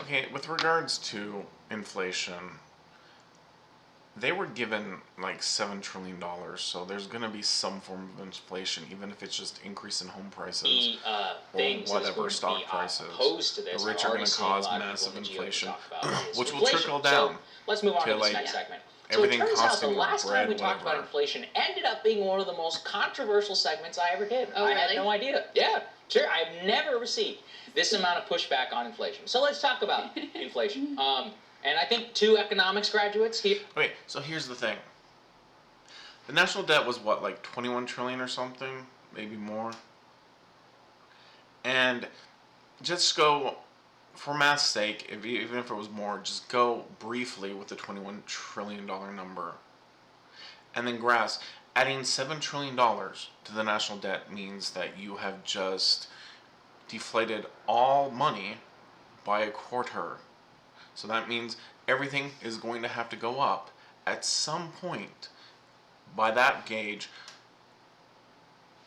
Okay, with regards to inflation, they were given like $7 trillion, so there's going to be some form of inflation, even if it's just increase in home prices The or things that is whatever going to stock be prices. opposed to The this, rich I'm are already going to seeing a cause lot of massive people in the GOP inflation, talk about is which will inflation. trickle down So let's move on to to this like next segment. So it everything turns out the costing more, last time bread, we talked about whatever. inflation ended up being one of the most controversial segments I ever did. Oh, I had really? no idea. Yeah, sure. I've never received this amount of pushback on inflation. So let's talk about inflation. And I think 2 economics graduates here. Okay, so here's the thing. The national debt was what, like 21 trillion or something, maybe more. And just go, for math's sake, even if it was more, just go briefly with the $21 trillion number. And then grasp, adding $7 trillion to the national debt means that you have just deflated all money by a quarter. So that means everything is going to have to go up at some point. By that gauge,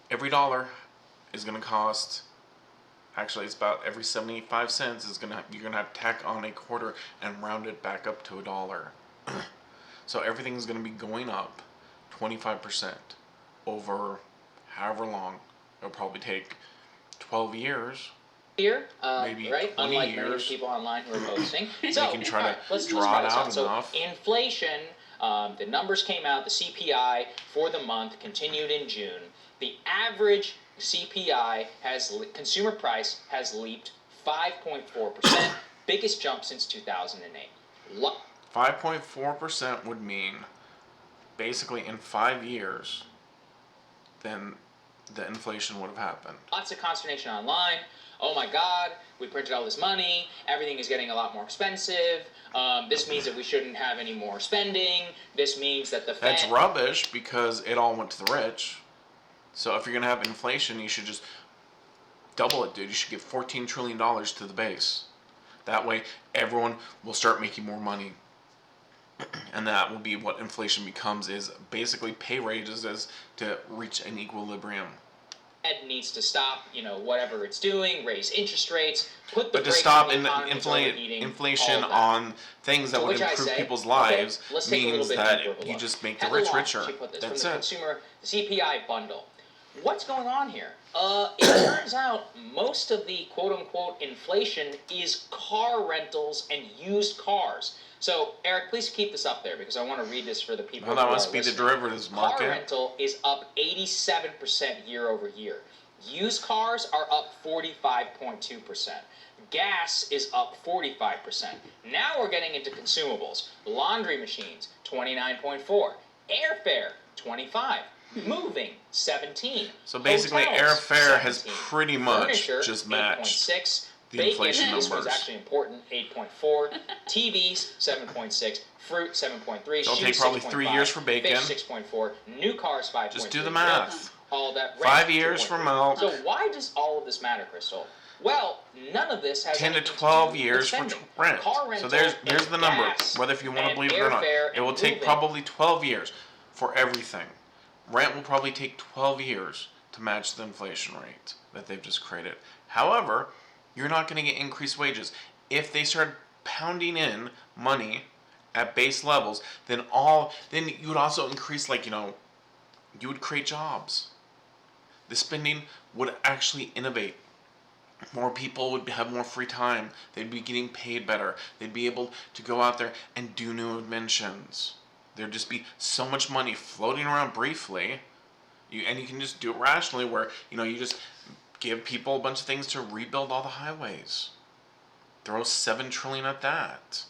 every dollar is going to cost, actually it's about every 75 cents you're going to have to tack on a quarter and round it back up to a dollar. So everything's going to be going up 25% over however long. It'll probably take 12 years. Here, Maybe right? 20 Unlike many of the years. people online who are posting. So, can try to let's draw try it this out So, enough. inflation, the numbers came out, the CPI for the month continued in June. The average CPI consumer price has leaped 5.4%, biggest jump since 2008. 5.4% would mean basically in 5 years, then the inflation would have happened. Lots of consternation online. Oh my God, we printed all this money. Everything is getting a lot more expensive. This means that we shouldn't have any more spending. This means that the Fed... That's rubbish because it all went to the rich. So if you're going to have inflation, you should just double it, dude. You should give $14 trillion to the base. That way, everyone will start making more money. And that will be what inflation becomes, is basically pay raises to reach an equilibrium. Fed needs to stop, whatever it's doing, raise interest rates, put the But to brakes stop on the economy, overheating, inflation all of that. on things that To would which I improve say, people's okay, lives let's take a little means bit that deeper of a you look. just make the Heather rich Long, richer. she put this That's from the it. consumer, the CPI bundle. What's going on here? It turns out most of the quote-unquote inflation is car rentals and used cars. So, Eric, please keep this up there because I want to read this for the people Well, who that are must be the listening. derivatives market. Car rental is up 87% year over year. Used cars are up 45.2%. Gas is up 45%. Now we're getting into consumables. Laundry machines, 29.4. Airfare, 25. Moving, 17. So basically, Hotels, airfare has 17. pretty much Furniture, just matched 8.6. the Bacon, inflation this one's numbers. actually important, 8.4. TVs, 7.6. Fruit, 7.3. It'll Shoes, take probably 6.5. 3 years for bacon. Fish, 6.4. New cars, 5.3. Just do the math. All that. 5 years for milk. So why does all of this matter, Crystal? Well, none of this has 10 to anything 12 do with years for spending. rent. Car So rental there's and the number. gas Whether if you want to and believe it or not, airfare it will and take moving. probably 12 years for everything. Rent will probably take 12 years to match the inflation rate that they've just created. However, you're not going to get increased wages. If they start pounding in money at base levels, then you would also increase, you would create jobs. The spending would actually innovate. More people would have more free time. They'd be getting paid better. They'd be able to go out there and do new inventions. There'd just be so much money floating around briefly. You can just do it rationally where, you just give people a bunch of things to rebuild all the highways. Throw $7 trillion at that.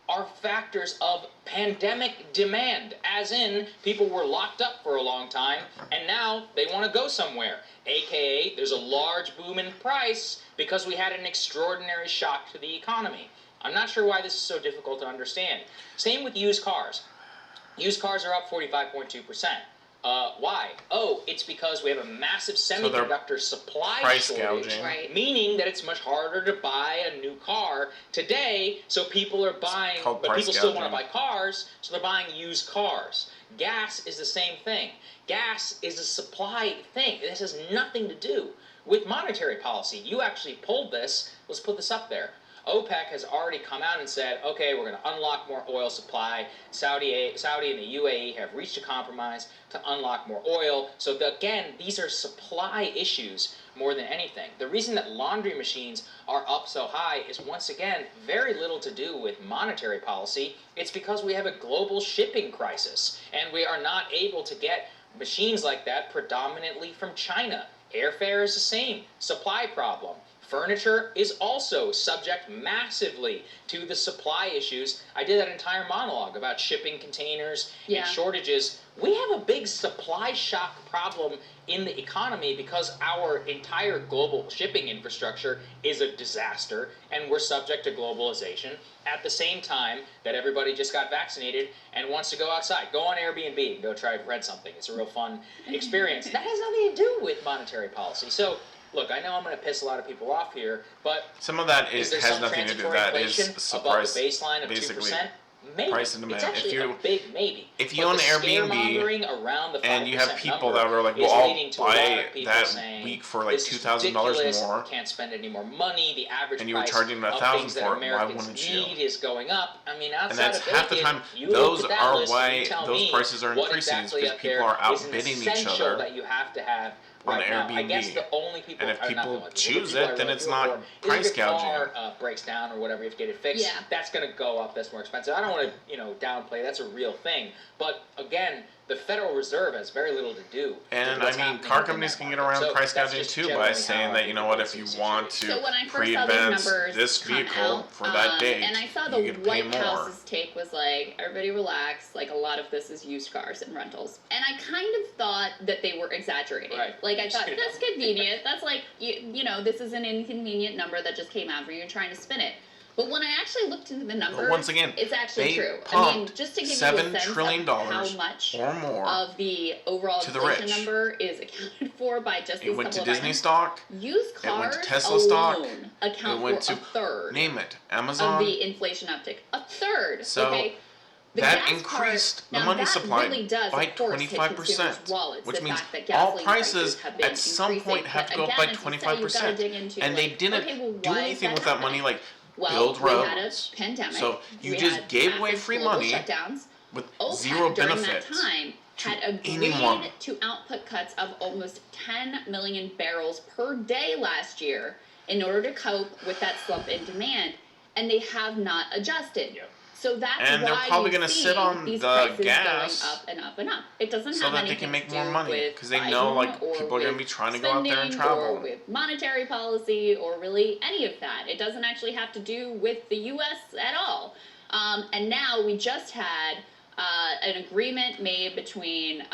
Are factors of pandemic demand, as in people were locked up for a long time and now they want to go somewhere, aka there's a large boom in price because we had an extraordinary shock to the economy. I'm not sure why this is so difficult to understand. Same with used cars. Used cars are up 45.2%. Why? Oh, it's because we have a massive semiconductor supply price shortage, gouging. Right. meaning that it's much harder to buy a new car today, so people are buying, called but price people still want to gouging. buy cars, so they're buying used cars. Gas is the same thing. Gas is a supply thing. This has nothing to do with monetary policy. You actually pulled this. Let's put this up there. OPEC has already come out and said, okay, we're going to unlock more oil supply. Saudi and the UAE have reached a compromise to unlock more oil. So again, these are supply issues more than anything. The reason that laundry machines are up so high is, once again, very little to do with monetary policy. It's because we have a global shipping crisis, and we are not able to get machines like that predominantly from China. Airfare is the same, supply problem. Furniture is also subject massively to the supply issues. I did that entire monologue about shipping containers and shortages. We have a big supply shock problem in the economy because our entire global shipping infrastructure is a disaster, and we're subject to globalization at the same time that everybody just got vaccinated and wants to go outside. Go on Airbnb and go try to rent something. It's a real fun experience. That has nothing to do with monetary policy. So, look, I know I'm going to piss a lot of people off here, but some of that is there has some nothing to do. transitory That inflation is above price, the baseline of basically 2%? Maybe. price and demand. It's actually a big maybe. If you But own the Airbnb around the 5% and you have people number that are like, is well, I'll leading to a lot buy of people that saying, week for like "This is $2,000 ridiculous, more, can't spend any more money. The average and you were price charging of $1,000 things that for it, why Americans wouldn't you?" need is going up. I mean, outside And that's of half the bacon, time. you Those look at that are list and why you tell those me prices are what increasing. exactly Is up because people there are is an outbidding each essential other that you have to have on right now. I guess Airbnb. the only people, And if or not the people only people, choose the people it, I then really it's feel not for, price if your gouging. car breaks down or whatever, you have to get it fixed. That's going to go up. That's more expensive. I don't want to, downplay. That's a real thing. But again, the Federal Reserve has very little to do. And with what's I mean, happening car within companies that can get market. around So price that's gouging just too generally by saying how that, I you know think what, it's if you situated. want to So when I first saw these pre-advance numbers this come vehicle out, for that date, and I saw you the get to pay White more. House's take was like, everybody relax, like a lot of this is used cars and rentals. And I kind of thought that they were exaggerating. Right. Like I thought, that's convenient. That's like, this is an inconvenient number that just came out for you. You're trying to spin it. But when I actually looked into the numbers, once again, it's actually they true. I mean, pumped just to give you a $7 sense trillion of how much or more of the overall to the inflation rich. number is accounted for by just these It went to couple of Disney items. stock. Used It went cars to Tesla alone stock. account It went for to a third name it, of Amazon. the inflation uptick. A third. So, okay. The that gas increased part, the now money that supply really does, by of course, hit 25%, consumers' wallets, which the means fact that all gasoline prices have been at some increasing. point have But to go up again, by as you say, you've 25%. gotta dig into, And they like, didn't okay, well, do why is anything that with that money, happening? like Well, build we had a roads. pandemic. So you we just had gave away massive free global money shutdowns. with OPEC zero during benefit that time to had agreed anyone. to output cuts of almost 10 million barrels per day last year in order to cope with that slump in demand, and they have not adjusted. Yep. So that's And they're why probably going gonna to sit on these the prices gas going up and up and up. It doesn't so have that they anything can make to more do money, with because they know, like, Biden or people are gonna with be trying to go out there and spending travel. or with monetary policy or really any of that. It doesn't actually have to do with the U.S. at all. And now we just had an agreement made between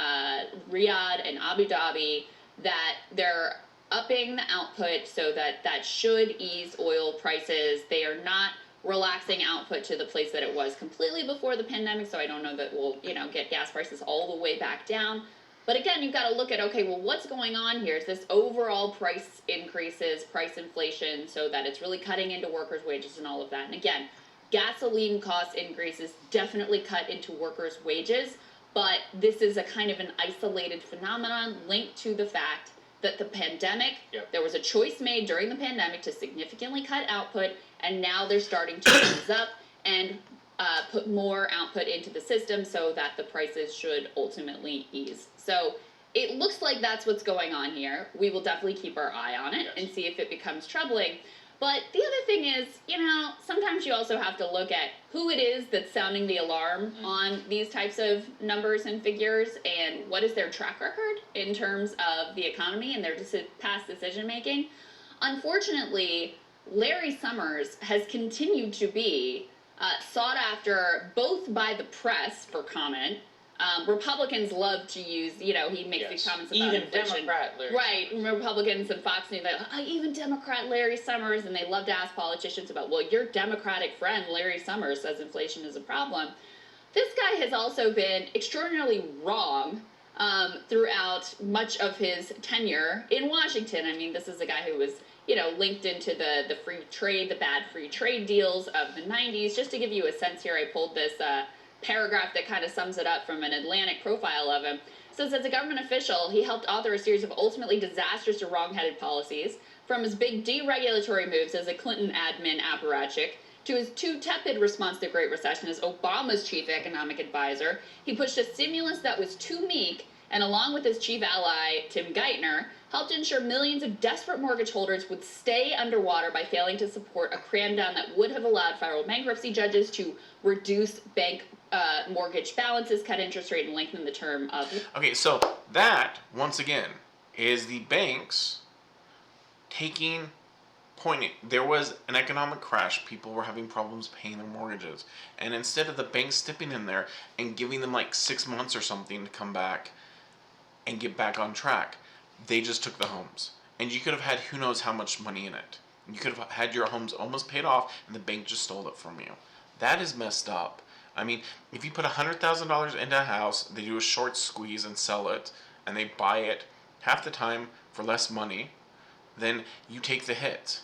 Riyadh and Abu Dhabi that they're upping the output so that should ease oil prices. They are not relaxing output to the place that it was completely before the pandemic, so I don't know that we'll, get gas prices all the way back down. But again, you've got to look at, okay, well, what's going on here? Is this overall price increases, price inflation, so that it's really cutting into workers' wages and all of that? And again, gasoline cost increases definitely cut into workers' wages, but this is a kind of an isolated phenomenon linked to the fact that the pandemic, there was a choice made during the pandemic to significantly cut output, and now they're starting to ease up and put more output into the system so that the prices should ultimately ease. So it looks like that's what's going on here. We will definitely keep our eye on it and see if it becomes troubling. But the other thing is, sometimes you also have to look at who it is that's sounding the alarm on these types of numbers and figures, and what is their track record in terms of the economy and their past decision making. Unfortunately, Larry Summers has continued to be sought after both by the press for comment. Republicans love to use, he makes these comments about even inflation. Democrat Larry. Right, Republicans and Fox News, even Democrat Larry Summers, and they love to ask politicians about, well, your Democratic friend Larry Summers says inflation is a problem. This guy has also been extraordinarily wrong throughout much of his tenure in Washington. I mean, this is a guy who was, linked into the free trade, the bad free trade deals of the 90s. Just to give you a sense here, I pulled this paragraph that kind of sums it up from an Atlantic profile of him. So it says, as a government official, he helped author a series of ultimately disastrous or wrong-headed policies from his big deregulatory moves as a Clinton admin apparatchik to his too tepid response to the Great Recession as Obama's chief economic advisor, he pushed a stimulus that was too meek and, along with his chief ally, Tim Geithner, helped ensure millions of desperate mortgage holders would stay underwater by failing to support a cram-down that would have allowed federal bankruptcy judges to reduce bank mortgage balances, cut interest rate, and lengthen the term of... Okay, so that, once again, is the banks taking... There was an economic crash. People were having problems paying their mortgages. And instead of the banks stepping in there and giving them like 6 months or something to come back and get back on track, they just took the homes. And you could have had who knows how much money in it. You could have had your homes almost paid off and the bank just stole it from you. That is messed up. I mean, if you put $100,000 into a house, they do a short squeeze and sell it, and they buy it half the time for less money, then you take the hit.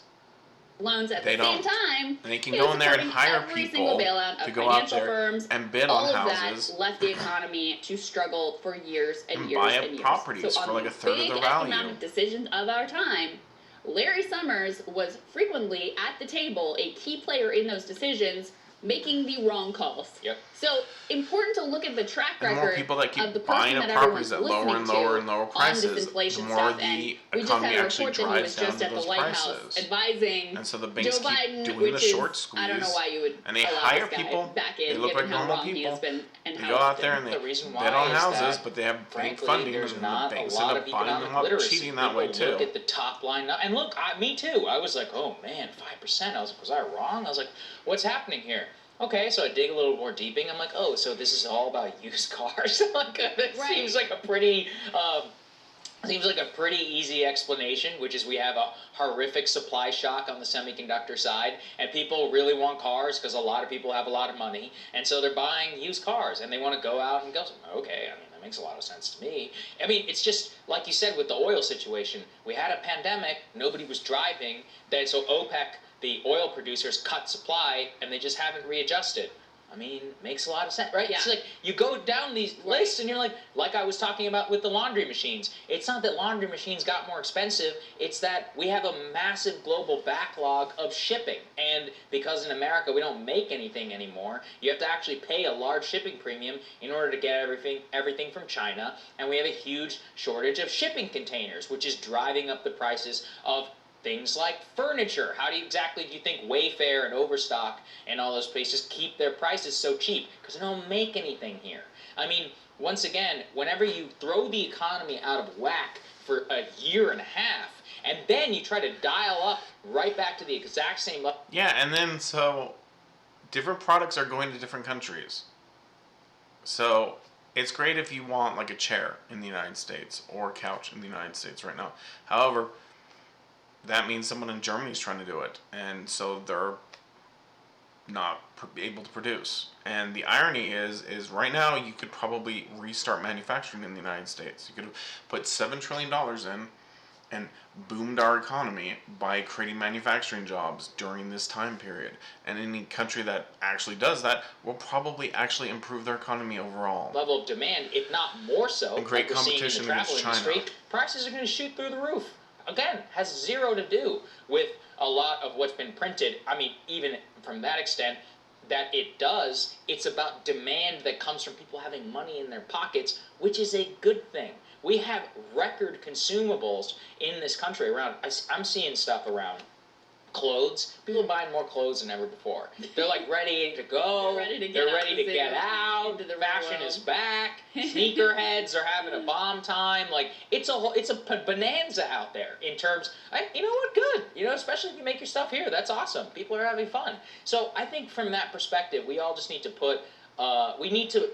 Loans at They the same don't. time. And they can he go was in there and supporting hire every people single bailout to of go out financial there firms. and bid all on of houses that left the economy to struggle for years and and years buy and up years. properties so for on like a third of big their value. economic decisions of our time, Larry Summers was frequently at the table, a key player in those decisions, making the wrong calls. Yep. So important to look at the track And the more record people that keep of the buying person up that properties everyone's at lower and listening lower to and lower on prices, this inflation the more stuff. And the we just economy had a actually report that he was drives down just to at the those White House prices. advising And so the Joe banks keep Biden, doing which the is, short squeeze. I don't know why you would And they allow hire this guy people. back in, They look given like how normal wrong he people. has been and They how go out often. there and they The reason bid why on is houses, that, but they have big frankly, funding, there's and not the a banks lot end of up buying economic them up literacy. cheating that way People too. look at the top line, and look, me too. I was like, oh man, 5%. I was like, was I wrong? I was like, what's happening here? Okay, so I dig a little more deeping. I'm like, oh, so this is all about used cars. Like, that Right. seems like a pretty. Seems like a pretty easy explanation, which is we have a horrific supply shock on the semiconductor side, and people really want cars because a lot of people have a lot of money, and so they're buying used cars, and they want to go out and go. Okay, I mean, that makes a lot of sense to me. I mean, it's just like you said with the oil situation. We had a pandemic, nobody was driving, then so OPEC, the oil producers, cut supply, and they just haven't readjusted. I mean, makes a lot of sense, right? Yeah. It's like you go down these lists and you're like I was talking about with the laundry machines. It's not that laundry machines got more expensive, it's that we have a massive global backlog of shipping. And because in America we don't make anything anymore, you have to actually pay a large shipping premium in order to get everything from China, and we have a huge shortage of shipping containers, which is driving up the prices of things like furniture. How do you think Wayfair and Overstock and all those places keep their prices so cheap? Because they don't make anything here. I mean, once again, whenever you throw the economy out of whack for a year and a half, and then you try to dial up right back to the exact same level. Yeah, and then so different products are going to different countries. So it's great if you want like a chair in the United States or a couch in the United States right now. However, that means someone in Germany is trying to do it, and so they're not able to produce. And the irony is right now you could probably restart manufacturing in the United States. You could have put $7 trillion in and boomed our economy by creating manufacturing jobs during this time period. And any country that actually does that will probably actually improve their economy overall. Level of demand, if not more so, And great like we're seeing in the competition travel against China. industry, prices are going to shoot through the roof. Again, has zero to do with a lot of what's been printed. I mean, even from that extent, that it does, it's about demand that comes from people having money in their pockets, which is a good thing. We have record consumables in this country around. I'm seeing stuff around clothes. People are buying more clothes than ever before. They're like ready to go. They're ready to get out. into the real Fashion world. is back. Sneakerheads are having a bomb time. Like it's a bonanza out there in terms. You know what? Good. You know, especially if you make your stuff here. That's awesome. People are having fun. So I think from that perspective, we all just need to put. We need to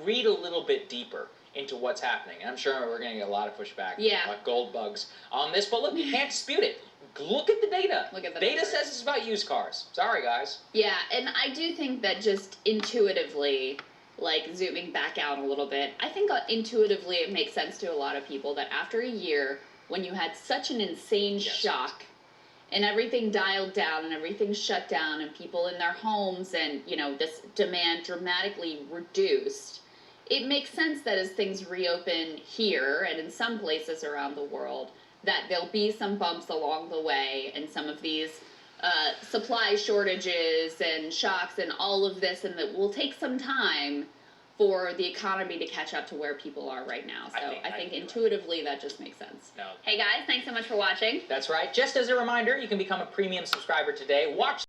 read a little bit deeper into what's happening. And I'm sure we're going to get a lot of pushback. Yeah. Like gold bugs on this. But look, you can't dispute it. Look at the data. Look at the data numbers. says it's about used cars. Sorry, guys. Yeah, and I do think that just intuitively, like zooming back out a little bit, I think intuitively it makes sense to a lot of people that after a year, when you had such an insane Yes. shock, and everything dialed down and everything shut down and people in their homes and, you know, this demand dramatically reduced, it makes sense that as things reopen here and in some places around the world, that there'll be some bumps along the way, and some of these supply shortages and shocks and all of this, and that will take some time for the economy to catch up to where people are right now. So I think intuitively that just makes sense. No. Hey guys, thanks so much for watching. That's right. Just as a reminder, you can become a premium subscriber today. Watch